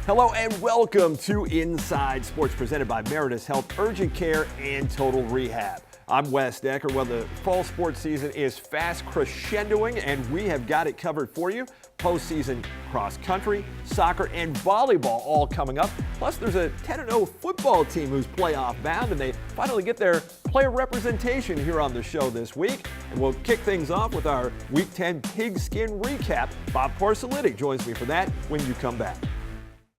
Hello and welcome to Inside Sports, presented by Meritus Health Urgent Care and Total Rehab. I'm Wes Decker. Well, the fall sports season is fast crescendoing, and we have got it covered for you. Postseason cross country, soccer, and volleyball all coming up. Plus, there's a 10-0 football team who's playoff bound, and they finally get their player representation here on the show this week. And we'll kick things off with our Week 10 Pigskin recap. Bob Porcelitic joins me for that when you come back.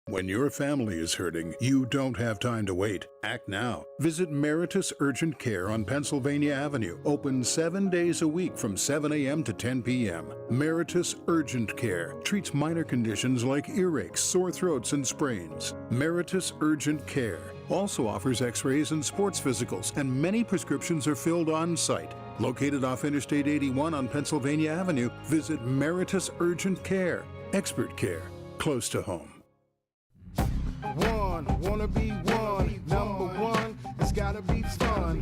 When your family is hurting, you don't have time to wait. Act now. Visit Meritus Urgent Care on Pennsylvania Avenue. Open 7 days a week from 7 a.m. to 10 p.m. Meritus Urgent Care treats minor conditions like earaches, sore throats, and sprains. Meritus Urgent Care also offers x-rays and sports physicals, and many prescriptions are filled on site. Located off Interstate 81 on Pennsylvania Avenue, visit Meritus Urgent Care. Expert care, close to home. One, wanna be one, number one, it's gotta be fun.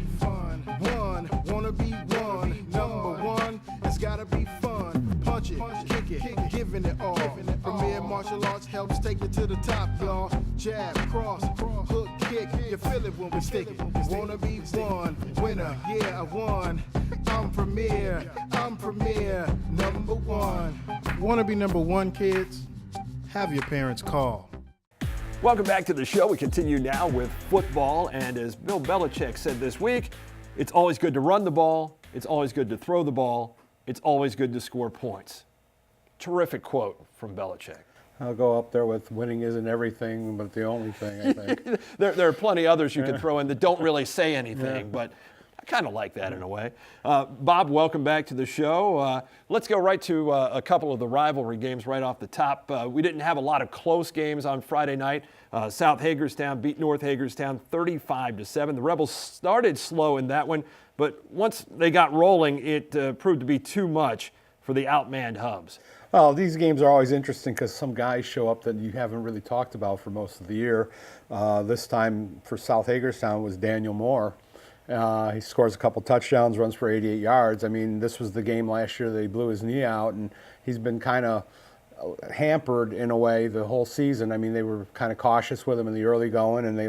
One, wanna be one, number one, it's gotta be fun. Punch it, kick it, giving it all. Premier Martial Arts helps take it to the top, y'all. Jab, cross, hook, kick, you feel it when we stick it. Wanna be one, winner, yeah, I won. I'm Premier, number one. Wanna be number one, kids? Have your parents call. Welcome back to the show. We continue now with football, and as Bill Belichick said this week, it's always good to run the ball, it's always good to throw the ball, it's always good to score points. Terrific quote from Belichick. I'll go up there with winning isn't everything, but the only thing, I think. There are plenty others you could throw in that don't really say anything, but I kind of like that in a way. Bob, welcome back to the show. Let's go right to a couple of the rivalry games right off the top. We didn't have a lot of close games on Friday night. South Hagerstown beat North Hagerstown 35-7. The Rebels started slow in that one, but once they got rolling, it proved to be too much for the outmanned Hubs. Well, these games are always interesting because some guys show up that you haven't really talked about for most of the year. This time for South Hagerstown was Daniel Moore. He scores a couple touchdowns, runs for 88 yards. I mean, this was the game last year that he blew his knee out, and he's been kind of hampered in a way the whole season. I mean, they were kind of cautious with him in the early going, and they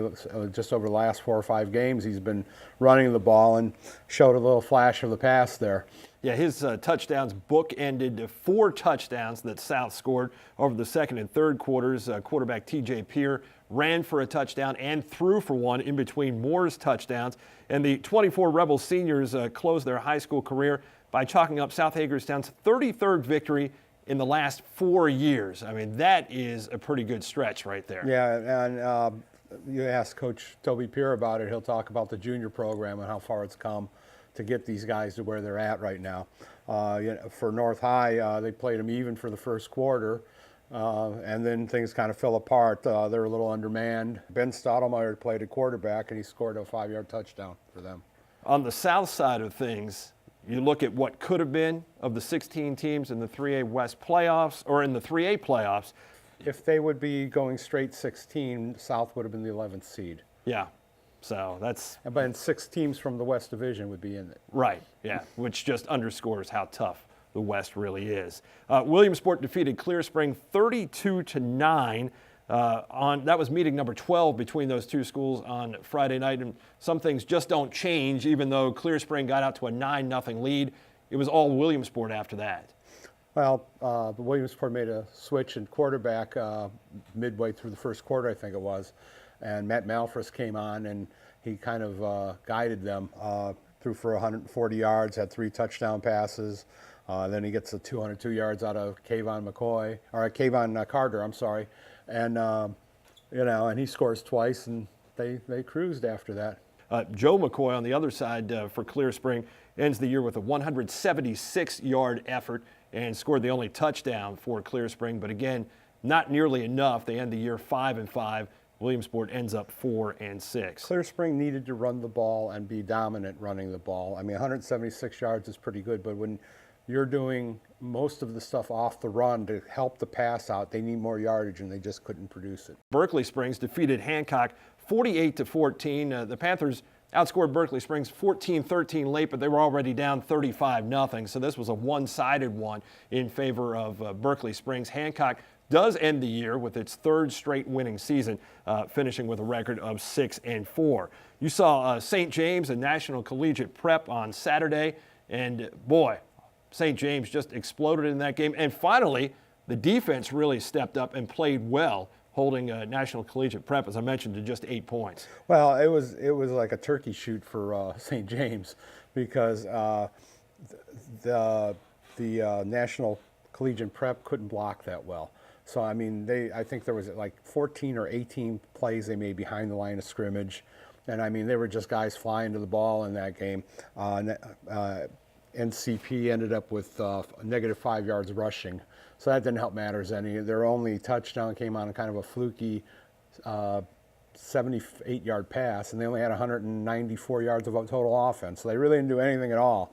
just over the last 4 or 5 games, he's been running the ball and showed a little flash of the past there. Yeah, his touchdowns bookended 4 touchdowns that South scored over the second and third quarters. Quarterback T.J. Peer ran for a touchdown and threw for one in between Moore's touchdowns. And the 24 Rebel seniors closed their high school career by chalking up South Hagerstown's 33rd victory in the last 4 years. I mean, that is a pretty good stretch right there. Yeah, and you ask Coach Toby Peer about it, he'll talk about the junior program and how far it's come to get these guys to where they're at right now. For North High, they played them even for the first quarter, and then things kind of fell apart. They're a little undermanned. Ben Stottlemyre played a quarterback, and he scored a 5-yard touchdown for them. On the south side of things, you look at what could have been of the 16 teams in the 3A West playoffs, or in the 3A playoffs. If they would be going straight 16, South would have been the 11th seed. Yeah. So that's... But 6 teams from the West Division would be in it. Right, yeah, which just underscores how tough the West really is. Williamsport defeated Clear Spring 32-9. That was meeting number 12 between those two schools on Friday night, and some things just don't change. Even though Clear Spring got out to a 9-0 lead, it was all Williamsport after that. Well, the Williamsport made a switch in quarterback midway through the first quarter, I think it was. And Matt Malfris came on, and he kind of guided them, threw for 140 yards, had 3 touchdown passes. Then he gets the 202 yards out of Kayvon Carter, I'm sorry. And, and he scores twice, and they cruised after that. Joe McCoy on the other side for Clear Spring ends the year with a 176-yard effort and scored the only touchdown for Clear Spring. But again, not nearly enough. They end the year 5-5. Williamsport ends up 4-6. Clear Spring needed to run the ball and be dominant running the ball. I mean, 176 yards is pretty good, but when you're doing most of the stuff off the run to help the pass out, they need more yardage, and they just couldn't produce it. Berkeley Springs defeated Hancock 48-14. The Panthers outscored Berkeley Springs 14-13 late, but they were already down 35-0. So this was a one-sided one in favor of Berkeley Springs. Hancock does end the year with its third straight winning season, finishing with a record of 6-4. You saw St. James and National Collegiate Prep on Saturday, and boy, St. James just exploded in that game. And finally, the defense really stepped up and played well, holding National Collegiate Prep, as I mentioned, to just 8 points. Well, it was like a turkey shoot for St. James, because the National Collegiate Prep couldn't block that well. So I mean, I think there was like 14 or 18 plays they made behind the line of scrimmage, and I mean they were just guys flying to the ball in that game. NCP ended up with -5 yards rushing, so that didn't help matters any. Their only touchdown came on kind of a fluky 78-yard pass, and they only had 194 yards of total offense. So they really didn't do anything at all.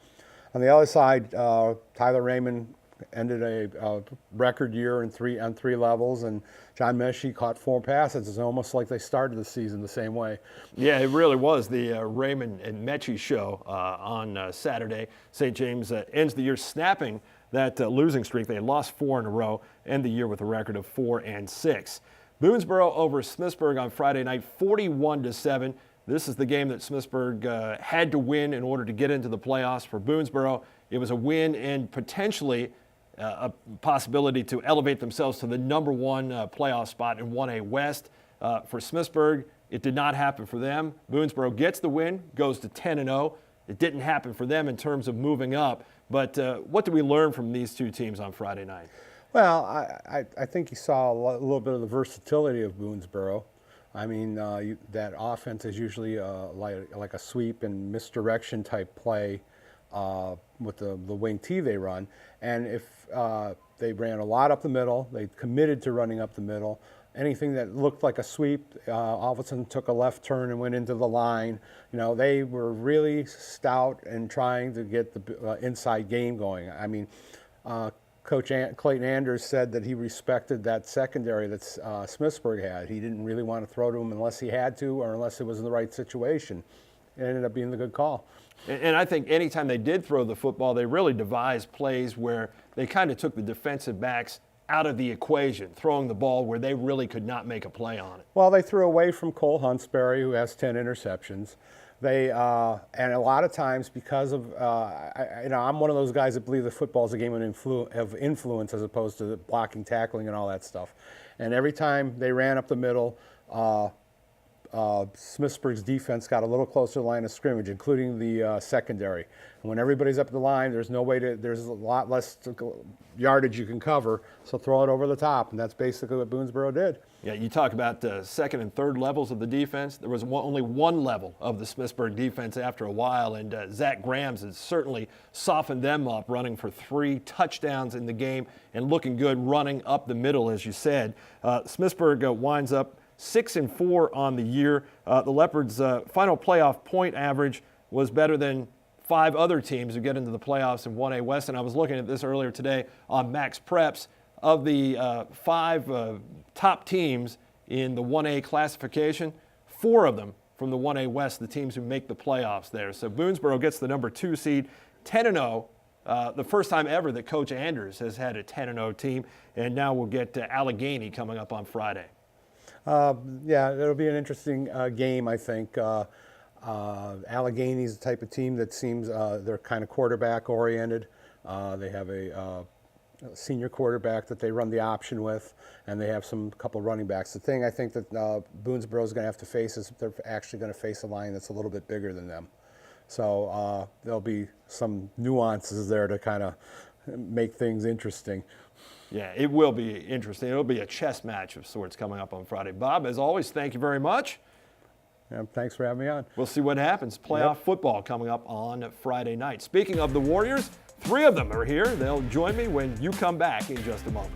On the other side, Tyler Raymond ended a record year on three levels, and John Meshie caught 4 passes. It's almost like they started the season the same way. Yeah, it really was the Raymond and Mechie show on Saturday. St. James ends the year snapping that losing streak. They had lost 4 in a row, end the year with a record of 4-6. Boonsboro over Smithsburg on Friday night, 41-7. This is the game that Smithsburg had to win in order to get into the playoffs. For Boonsboro, it was a win and potentially a possibility to elevate themselves to the number 1 playoff spot in 1A West. For Smithsburg, it did not happen for them. Boonsboro gets the win, goes to 10-0. It didn't happen for them in terms of moving up. But what did we learn from these two teams on Friday night? Well, I think you saw a little bit of the versatility of Boonsboro. I mean, that offense is usually like a sweep and misdirection type play with the wing T they run. And if they ran a lot up the middle, they committed to running up the middle. Anything that looked like a sweep, all of a sudden took a left turn and went into the line. You know, they were really stout in trying to get the inside game going. I mean, Coach Clayton Anders said that he respected that secondary that Smithsburg had. He didn't really want to throw to him unless he had to or unless it was in the right situation. It ended up being the good call. And I think anytime they did throw the football, they really devised plays where they kind of took the defensive backs out of the equation, throwing the ball where they really could not make a play on it. Well, they threw away from Cole Huntsberry, who has 10 interceptions. They and a lot of times because of I'm one of those guys that believe that football is a game of influence as opposed to blocking, tackling, and all that stuff. And every time they ran up the middle, Smithsburg's defense got a little closer to the line of scrimmage, including the secondary. And when everybody's up the line, there's a lot less yardage you can cover, so throw it over the top, and that's basically what Boonsboro did. Yeah, you talk about second and third levels of the defense. There was only one level of the Smithsburg defense after a while, and Zach Grams has certainly softened them up, running for 3 touchdowns in the game and looking good running up the middle, as you said. Smithsburg winds up 6-4 on the year. The Leopards' final playoff point average was better than 5 other teams who get into the playoffs in 1A West. And I was looking at this earlier today on Max Preps. Of the 5 top teams in the 1A classification, 4 of them from the 1A West, the teams who make the playoffs there. So Boonsboro gets the number 2 seed, 10-0. The first time ever that Coach Anders has had a 10-0 team. And now we'll get Allegheny coming up on Friday. Yeah, it'll be an interesting game, I think. Allegheny's the type of team that seems they're kind of quarterback oriented. They have a senior quarterback that they run the option with, and they have some couple running backs. The thing I think that Boonsboro is going to have to face is they're actually going to face a line that's a little bit bigger than them. So there'll be some nuances there to kind of make things interesting. Yeah, it will be interesting. It'll be a chess match of sorts coming up on Friday. Bob, as always, thank you very much. Yeah, thanks for having me on. We'll see what happens. Playoff football coming up on Friday night. Speaking of the Warriors, 3 of them are here. They'll join me when you come back in just a moment.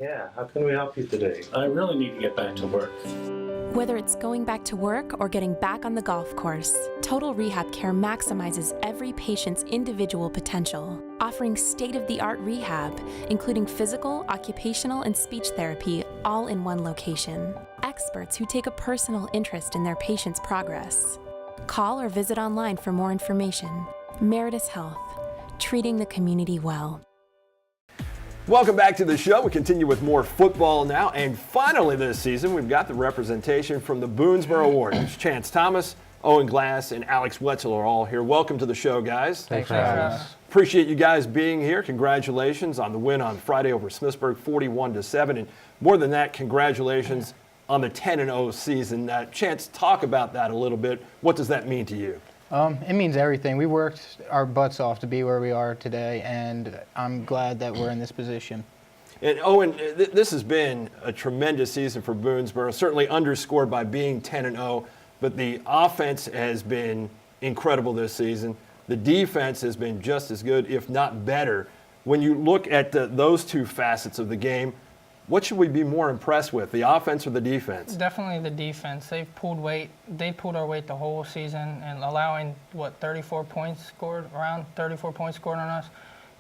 Yeah, how can we help you today? I really need to get back to work. Whether it's going back to work or getting back on the golf course, Total Rehab Care maximizes every patient's individual potential, offering state-of-the-art rehab, including physical, occupational, and speech therapy, all in one location. Experts who take a personal interest in their patients' progress. Call or visit online for more information. Meritus Health, treating the community well. Welcome back to the show. We continue with more football now. And finally this season, we've got the representation from the Boonesboro Warriors. Chance Thomas, Owen Glass, and Alex Wetzel are all here. Welcome to the show, guys. Thanks for having us. Appreciate you guys being here. Congratulations on the win on Friday over Smithsburg, 41-7. And more than that, congratulations on the 10-0 season. Chance, talk about that a little bit. What does that mean to you? It means everything. We worked our butts off to be where we are today, and I'm glad that we're in this position. And Owen, this has been a tremendous season for Boonesboro, certainly underscored by being 10-0, but the offense has been incredible this season. The defense has been just as good, if not better. When you look at those two facets of the game, what should we be more impressed with, the offense or the defense? Definitely the defense. They've pulled our weight the whole season, and allowing, 34 points scored, around 34 points scored on us,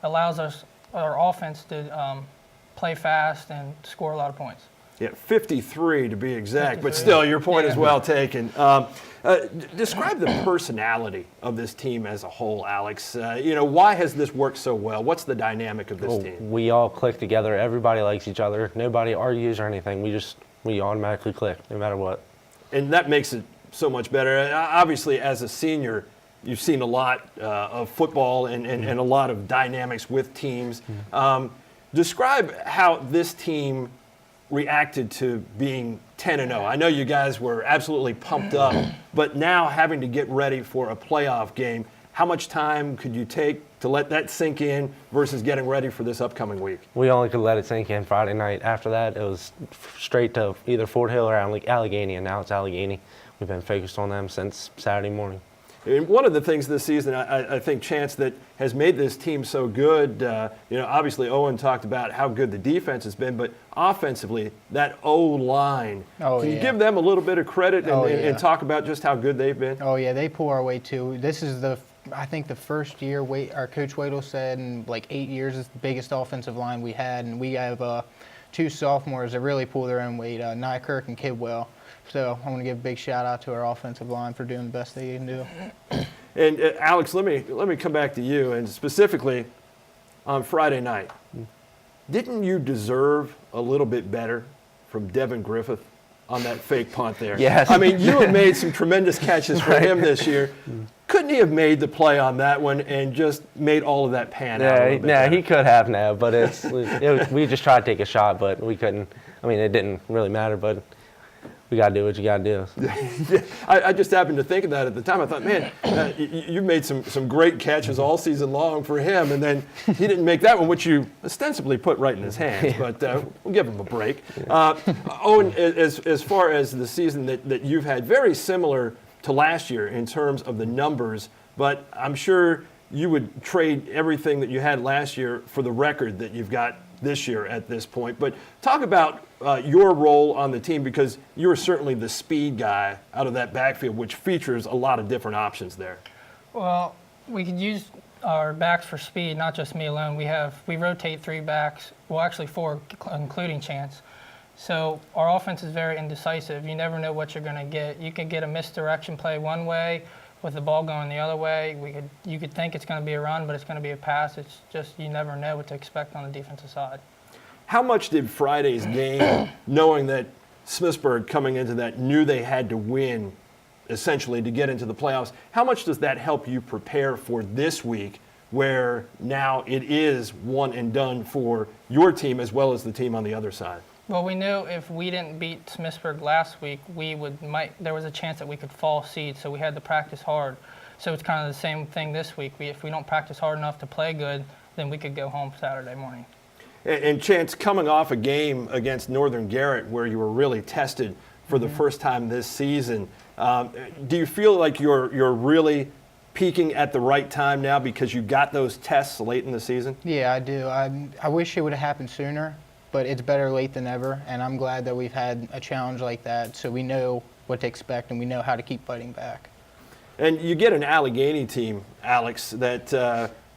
allows us, our offense to play fast and score a lot of points. Yeah, 53 to be exact, 53. but still, your point is well taken. Describe the personality of this team as a whole, Alex. Why has this worked so well? What's the dynamic of this team? We all click together. Everybody likes each other. Nobody argues or anything. We automatically click, no matter what. And that makes it so much better. Obviously, as a senior, you've seen a lot of football and a lot of dynamics with teams. Describe how this team reacted to being 10-0. I know you guys were absolutely pumped up, but now having to get ready for a playoff game, how much time could you take to let that sink in versus getting ready for this upcoming week? We only could let it sink in Friday night. After that, it was straight to either Fort Hill or Allegheny, and now it's Allegheny. We've been focused on them since Saturday morning. And one of the things this season, I think, Chance, that has made this team so good, obviously Owen talked about how good the defense has been, but offensively, that O-line. Can you give them a little bit of credit and talk about just how good they've been? Oh, yeah, they pull our weight, too. This is I think the first year, our Coach Wadle said in 8 years, it's the biggest offensive line we had, and we have two sophomores that really pull their own weight, Nykirk and Kidwell. So I want to give a big shout out to our offensive line for doing the best they can do. And Alex, let me come back to you, and specifically on Friday night. Didn't you deserve a little bit better from Devin Griffith on that fake punt there? Yes. I mean, you have made some tremendous catches for him this year. Couldn't he have made the play on that one and just made all of that pan out a little bit better? He could have now, but we just tried to take a shot, but we couldn't. I mean, it didn't really matter, but we got to do what you got to do. I just happened to think of that at the time. I thought, man, you made some great catches all season long for him, and then he didn't make that one, which you ostensibly put right in his hands, but we'll give him a break. Owen, as far as the season that you've had, very similar to last year in terms of the numbers, but I'm sure you would trade everything that you had last year for the record that you've got this year at this point. But talk about your role on the team, because you're certainly the speed guy out of that backfield, which features a lot of different options there. Well, we could use our backs for speed, not just me alone. We rotate 3 backs, well, actually 4, including Chance. So our offense is very indecisive. You never know what you're going to get. You could get a misdirection play one way with the ball going the other way. You could think it's going to be a run, but it's going to be a pass. It's just you never know what to expect on the defensive side. How much did Friday's game, knowing that Smithsburg coming into that knew they had to win essentially to get into the playoffs, how much does that help you prepare for this week, where now it is one and done for your team as well as the team on the other side? Well, we knew if we didn't beat Smithsburg last week, there was a chance that we could fall seed, so we had to practice hard. So it's kind of the same thing this week. If we don't practice hard enough to play good, then we could go home Saturday morning. And Chance, coming off a game against Northern Garrett where you were really tested for the first time this season, do you feel like you're really peaking at the right time now because you got those tests late in the season? Yeah, I do. I wish it would have happened sooner. but it's better late than never, and I'm glad that we've had a challenge like that so we know what to expect and we know how to keep fighting back. And you get an Allegheny team, Alex, that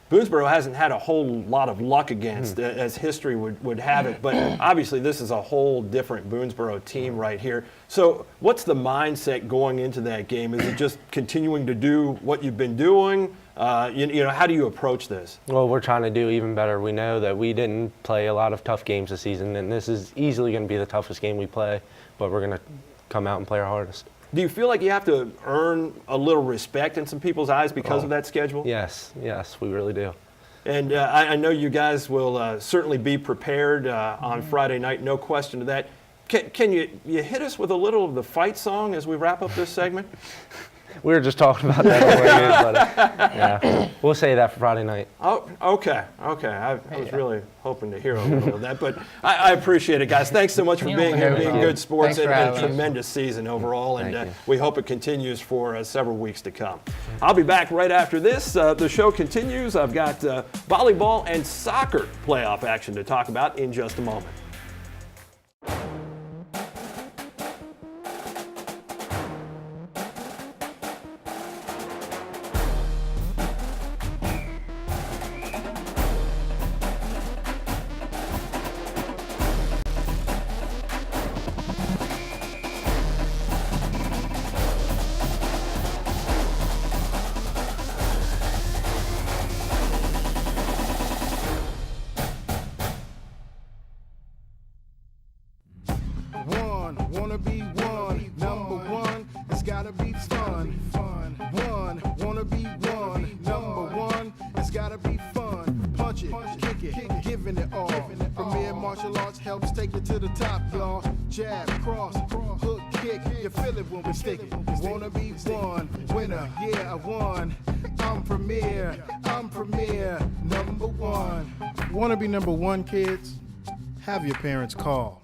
Boonesboro hasn't had a whole lot of luck against, as history would have it. But obviously, this is a whole different Boonesboro team right here. So what's the mindset going into that game? Is it just continuing to do what you've been doing? You know, how do you approach this? Well, we're trying to do even better. We know that we didn't play a lot of tough games this season, and this is easily going to be the toughest game we play, but we're going to come out and play our hardest. Do you feel like you have to earn a little respect in some people's eyes because of that schedule? Yes, we really do. And I know you guys will certainly be prepared on Friday night, no question to that. Can you hit us with a little of the fight song as we wrap up this segment? We were just talking about that before, but yeah, we'll say that for Friday night. Oh, okay. I was really hoping to hear a little of that, but I appreciate it, guys. Thanks so much for being here, being good sports, and a tremendous season overall, and we hope it continues for several weeks to come. I'll be back right after this. The show continues. I've got volleyball and soccer playoff action to talk about in just a moment. Wanna be one, number one, it's gotta be fun. One, wanna be one, number one, it's gotta be fun. Punch it, kick it, giving it all. Premier martial arts helps take it to the top, y'all. Jab, cross, hook, kick, you feel it when we stick it. Wanna be one, winner, yeah, I won. I'm premier, number one. Wanna be number one, kids? Have your parents call.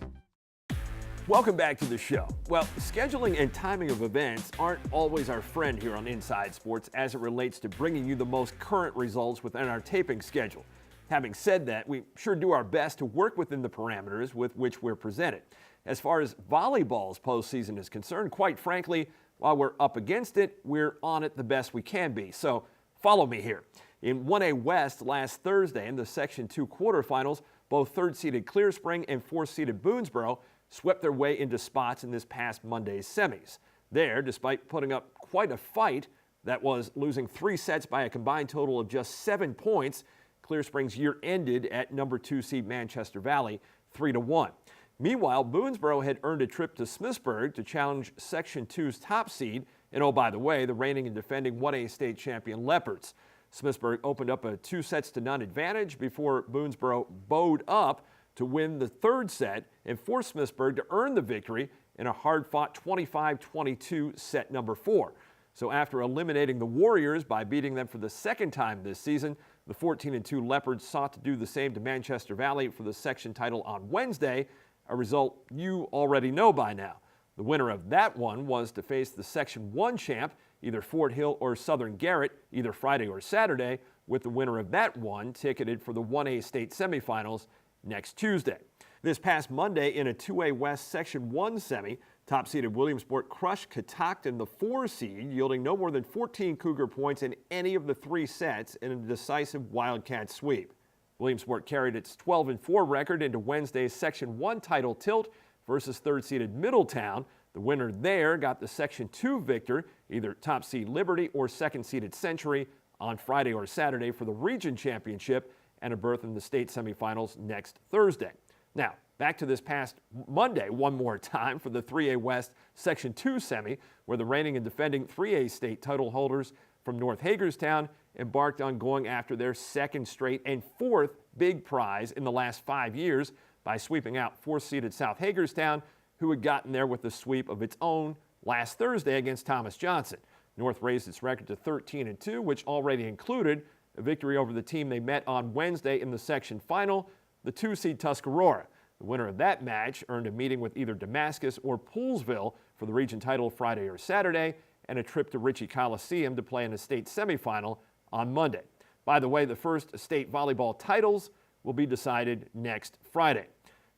Welcome back to the show. Well, scheduling and timing of events aren't always our friend here on Inside Sports as it relates to bringing you the most current results within our taping schedule. Having said that, we sure do our best to work within the parameters with which we're presented. As far as volleyball's postseason is concerned, quite frankly, while we're up against it, we're on it the best we can be. So follow me here. In 1A West last Thursday in the Section 2 quarterfinals, both third-seeded Clear Spring and fourth-seeded Boonesboro swept their way into spots in this past Monday's semis. There, despite putting up quite a fight that was losing 3 sets by a combined total of just 7 points, Clear Spring's year ended at number 2 seed Manchester Valley 3-1. Meanwhile, Boonesboro had earned a trip to Smithsburg to challenge Section 2's top seed, and oh, by the way, the reigning and defending 1A state champion Leopards. Smithsburg opened up a 2-0 advantage before Boonesboro bowed up to win the third set and forced Smithsburg to earn the victory in a hard-fought 25-22 set number 4. So after eliminating the Warriors by beating them for the second time this season, the 14-2 Leopards sought to do the same to Manchester Valley for the section title on Wednesday, a result you already know by now. The winner of that one was to face the Section 1 champ, either Fort Hill or Southern Garrett, either Friday or Saturday, with the winner of that one ticketed for the 1A state semifinals next Tuesday. This past Monday in a 2A West Section 1 semi, top-seeded Williamsport crushed Catoctin, the 4 seed, yielding no more than 14 Cougar points in any of the 3 sets in a decisive Wildcat sweep. Williamsport carried its 12-4 record into Wednesday's Section 1 title tilt versus third-seeded Middletown. The winner there got the Section 2 victor, either top-seed Liberty or second-seeded Century, on Friday or Saturday for the region championship and a berth in the state semifinals next Thursday. Now, back to this past Monday one more time for the 3A West Section 2 semi, where the reigning and defending 3A state title holders from North Hagerstown embarked on going after their second straight and 4th big prize in the last 5 years by sweeping out 4th-seeded South Hagerstown, who had gotten there with a sweep of its own last Thursday against Thomas Johnson. North raised its record to 13-2, which already included a victory over the team they met on Wednesday in the section final, the 2-seed Tuscarora. The winner of that match earned a meeting with either Damascus or Poolesville for the region title Friday or Saturday, and a trip to Ritchie Coliseum to play in a state semifinal on Monday. By the way, the first state volleyball titles will be decided next Friday.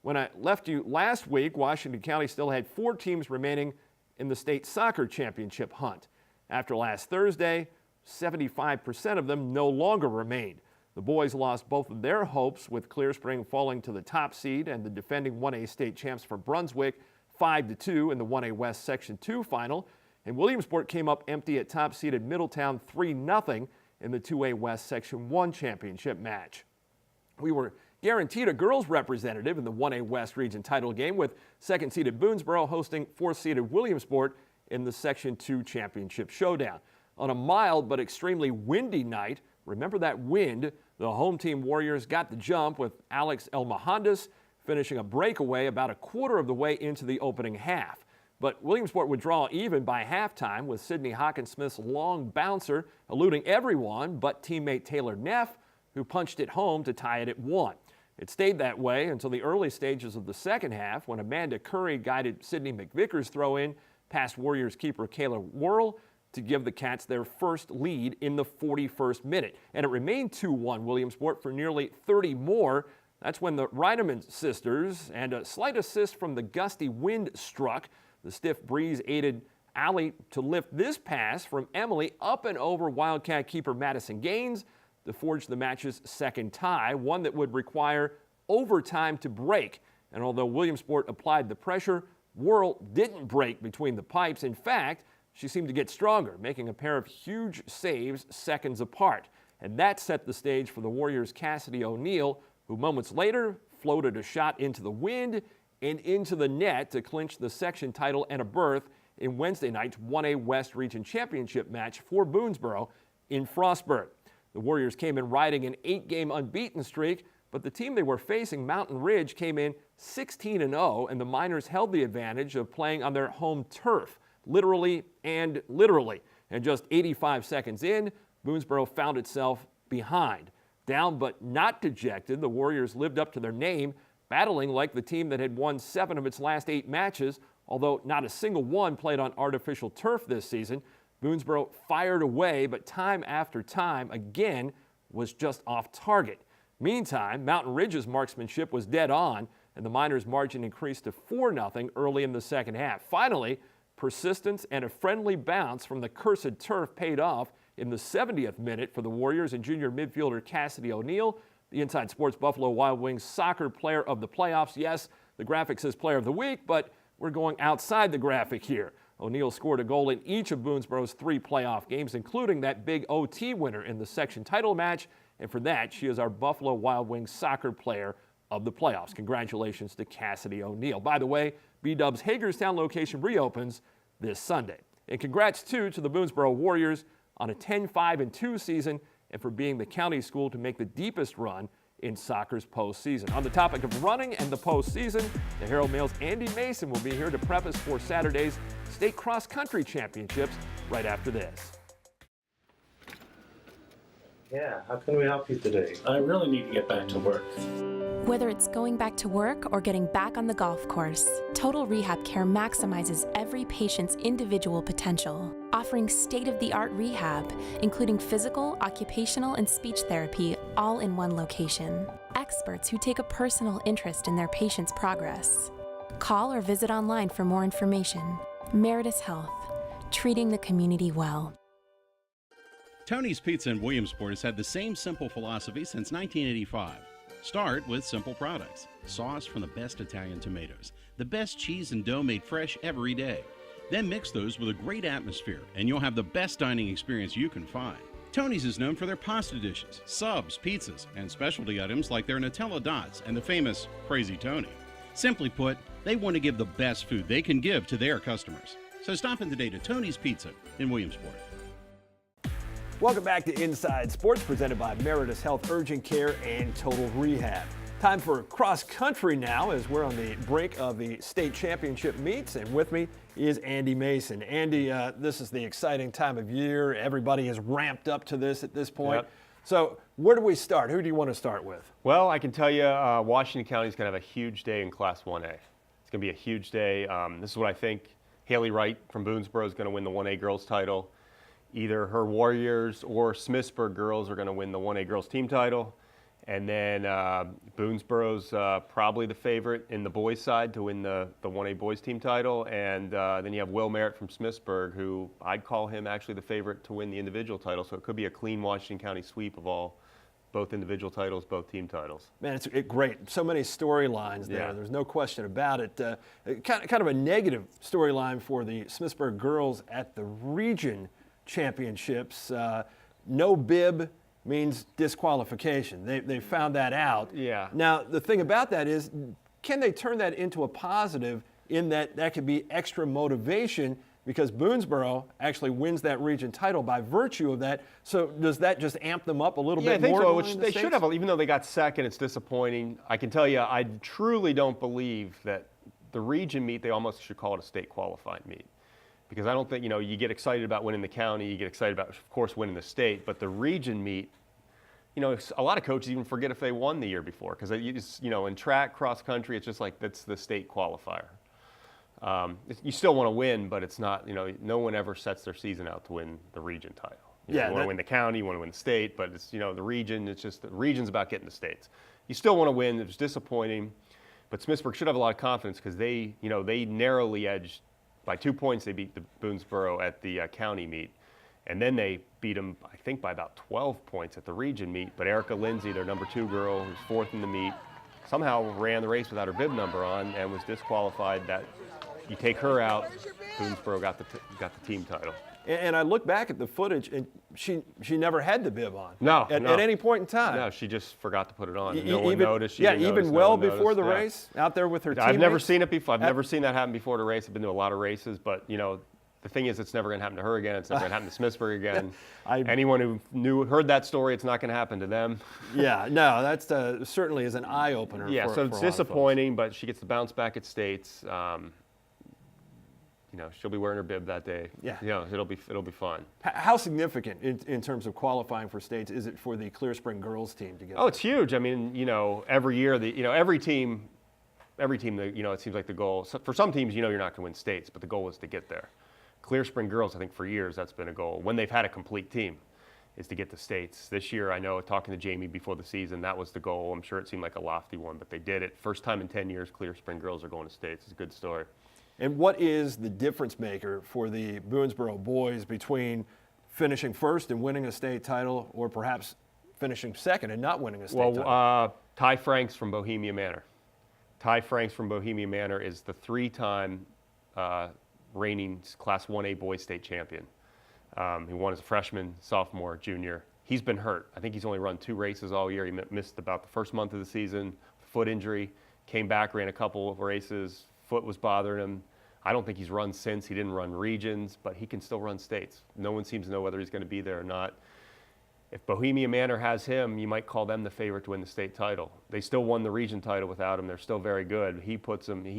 When I left you last week, Washington County still had 4 teams remaining in the state soccer championship hunt. After last Thursday, 75% of them no longer remained. The boys lost both of their hopes, with Clear Spring falling to the top seed and the defending 1A state champs from Brunswick 5-2 in the 1A West Section 2 final. And Williamsport came up empty at top-seeded Middletown 3-0 in the 2A West Section 1 championship match. We were guaranteed a girls representative in the 1A West region title game, with second-seeded Boonesboro hosting fourth-seeded Williamsport in the Section 2 championship showdown. On a mild but extremely windy night, remember that wind, the home team Warriors got the jump, with Alex Elmohandes finishing a breakaway about a quarter of the way into the opening half. But Williamsport would draw even by halftime, with Sydney Hawkinsmith's long bouncer eluding everyone but teammate Taylor Neff, who punched it home to tie it at 1. It stayed that way until the early stages of the second half, when Amanda Curry guided Sydney McVickers' throw-in past Warriors keeper Kayla Worrell to give the Cats their first lead in the 41st minute. And it remained 2-1 Williamsport for nearly 30 more. That's when the Reineman sisters and a slight assist from the gusty wind struck. The stiff breeze aided Allie to lift this pass from Emily up and over Wildcat keeper Madison Gaines to forge the match's second tie, one that would require overtime to break. And although Williamsport applied the pressure, Worrell didn't break between the pipes. In fact, she seemed to get stronger, making a pair of huge saves seconds apart. And that set the stage for the Warriors' Cassidy O'Neill, who moments later floated a shot into the wind and into the net to clinch the section title and a berth in Wednesday night's 1A West Region Championship match for Boonesboro in Frostburg. The Warriors came in riding an 8-game unbeaten streak, but the team they were facing, Mountain Ridge, came in 16-0, and the Miners held the advantage of playing on their home turf, literally and literally. And just 85 seconds in, Boonesboro found itself behind. Down but not dejected, the Warriors lived up to their name, battling like the team that had won 7 of its last 8 matches, although not a single one played on artificial turf this season. Boonesboro fired away, but time after time, again, was just off target. Meantime, Mountain Ridge's marksmanship was dead on, and the Miners' margin increased to 4-0 early in the second half. Finally, persistence and a friendly bounce from the cursed turf paid off in the 70th minute for the Warriors and junior midfielder Cassidy O'Neill, the Inside Sports Buffalo Wild Wings soccer player of the playoffs. Yes, the graphic says player of the week, but we're going outside the graphic here. O'Neill scored a goal in each of Boonesboro's 3 playoff games, including that big OT winner in the section title match, and for that, she is our Buffalo Wild Wings soccer player of the playoffs. Congratulations to Cassidy O'Neill. By the way, B-Dub's Hagerstown location reopens this Sunday. And congrats, too, to the Boonesboro Warriors on a 10-5-2 season and for being the county school to make the deepest run in soccer's postseason. On the topic of running and the postseason, the Herald Mail's Andy Mason will be here to prep us for Saturday's state cross-country championships right after this. Yeah, how can we help you today? I really need to get back to work. Whether it's going back to work or getting back on the golf course, Total Rehab Care maximizes every patient's individual potential, offering state-of-the-art rehab, including physical, occupational, and speech therapy, all in one location. Experts who take a personal interest in their patients' progress. Call or visit online for more information. Meritus Health, treating the community well. Tony's Pizza in Williamsport has had the same simple philosophy since 1985. Start with simple products. Sauce from the best Italian tomatoes, the best cheese and dough made fresh every day. Then mix those with a great atmosphere, and you'll have the best dining experience you can find. Tony's is known for their pasta dishes, subs, pizzas, and specialty items like their Nutella Dots and the famous Crazy Tony. Simply put, they want to give the best food they can give to their customers. So stop in today to Tony's Pizza in Williamsport. Welcome back to Inside Sports, presented by Meritus Health Urgent Care and Total Rehab. Time for cross country now, as we're on the brink of the state championship meets, and with me is Andy Mason. Andy, this is the exciting time of year. Everybody is ramped up to this at this point. Yep. So where do we start? Who do you want to start with? Well, I can tell you Washington County is going to have a huge day in Class 1A. It's going to be a huge day. This is what I think. Haley Wright from Boonesboro is going to win the 1A girls title. Either her Warriors or Smithsburg girls are going to win the 1A girls team title. And then Boonesboro's probably the favorite in the boys' side to win the 1A boys team title. And then you have Will Merritt from Smithsburg, who I'd call him actually the favorite to win the individual title. So it could be a clean Washington County sweep of both individual titles, both team titles. Man, it's great. So many storylines there. Yeah. There's no question about it. Kind of a negative storyline for the Smithsburg girls at the region championships. No bib means disqualification. They found that out. Yeah. Now, the thing about that is, can they turn that into a positive in that could be extra motivation because Boonesboro actually wins that region title by virtue of that. So does that just amp them up a little bit I think more? so, which they should have. Even though they got second, it's disappointing. I can tell you, I truly don't believe that the region meet, they almost should call it a state qualifying meet. Because I don't think, you get excited about winning the county, you get excited about, of course, winning the state, but the region meet, a lot of coaches even forget if they won the year before, because in track, cross country, it's just like that's the state qualifier. You still want to win, but it's not, no one ever sets their season out to win the region title. You want to win the county, you want to win the state, but it's, the region, it's just, the region's about getting the states. You still want to win, it's disappointing, but Smithsburg should have a lot of confidence because they narrowly edged. By 2 points, they beat the Boonesboro at the county meet. And then they beat them, I think, by about 12 points at the region meet. But Erica Lindsay, their number 2 girl, who's 4th in the meet, somehow ran the race without her bib number on and was disqualified. That you take her out, Boonesboro got the team title. And I look back at the footage, and she never had the bib on. No, at any point in time. No, she just forgot to put it on. No one noticed. She even well before the race, out there with her teammates. I've never seen it before. I've never seen that happen before the race. I've been to a lot of races, but the thing is, it's never going to happen to her again. It's never going to happen to Smithsburg again. Anyone who heard that story, it's not going to happen to them. Yeah, no, that's certainly is an eye opener. Yeah, so it's disappointing, but she gets to bounce back at states. She'll be wearing her bib that day. Yeah. It'll be fun. How significant in terms of qualifying for states is it for the Clear Spring girls team to get? Oh, it's huge. I mean, every year, every team, it seems like the goal. So for some teams, you're not going to win states, but the goal is to get there. Clear Spring girls, I think for years that's been a goal. When they've had a complete team, is to get to states. This year, I know, talking to Jamie before the season, that was the goal. I'm sure it seemed like a lofty one, but they did it. First time in 10 years, Clear Spring girls are going to states. It's a good story. And what is the difference maker for the Boonesboro boys between finishing first and winning a state title, or perhaps finishing second and not winning a state title? Ty Franks from Bohemia Manor. Ty Franks from Bohemia Manor is the 3-time reigning Class 1A boys state champion. He won as a freshman, sophomore, junior. He's been hurt. I think he's only run 2 races all year. He missed about the first month of the season, foot injury, came back, ran a couple of races. Foot was bothering him. I don't think he's run since. He didn't run regions, but he can still run states. No one seems to know whether he's going to be there or not. If Bohemia Manor has him, you might call them the favorite to win the state title. They still won the region title without him. They're still very good. He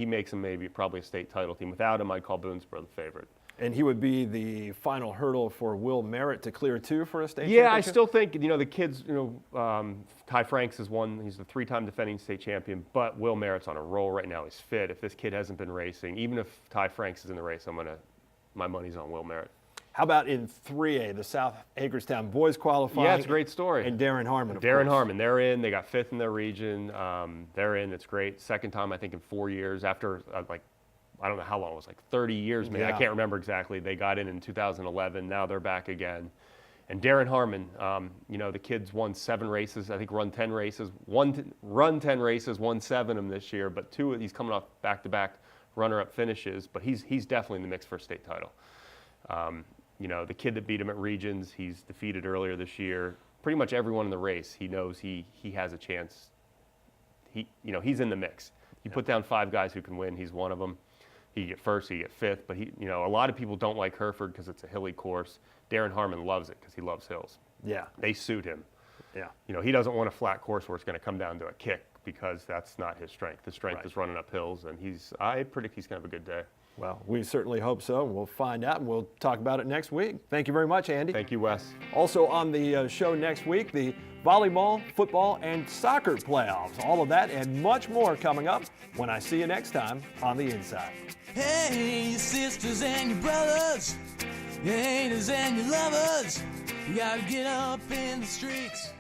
makes them probably a state title team. Without him, I'd call Boonesboro the favorite. And he would be the final hurdle for Will Merritt to clear too for a state championship? I still think, the kids, Ty Franks is one. He's the 3-time defending state champion, but Will Merritt's on a roll right now. He's fit. If this kid hasn't been racing, even if Ty Franks is in the race, my money's on Will Merritt. How about in 3A, the South Hagerstown boys qualifying? Yeah, it's a great story. And Darren Harmon, Darren Harmon, they're in. They got 5th in their region. They're in. It's great. Second time, I think, in 4 years after, I don't know how long it was, 30 years maybe. Yeah. I can't remember exactly. They got in 2011. Now they're back again. And Darren Harmon, the kid's won 7 races. I think run 10 races. Run 10 races, won 7 of them this year. But he's coming off back-to-back runner-up finishes. But he's definitely in the mix for a state title. The kid that beat him at regions, he's defeated earlier this year. Pretty much everyone in the race, he knows he has a chance. He's in the mix. You put down 5 guys who can win. He's one of them. He get first, he get 5th, but a lot of people don't like Hereford because it's a hilly course. Darren Harmon loves it because he loves hills. Yeah. They suit him. Yeah. He doesn't want a flat course where it's going to come down to a kick because that's not his strength. His strength is running up hills, and I predict he's going to have a good day. Well, we certainly hope so. We'll find out, and we'll talk about it next week. Thank you very much, Andy. Thank you, Wes. Also on the show next week, the volleyball, football, and soccer playoffs. All of that and much more coming up when I see you next time on The Inside. Hey, your sisters and your brothers, your haters and your lovers, you gotta get up in the streets.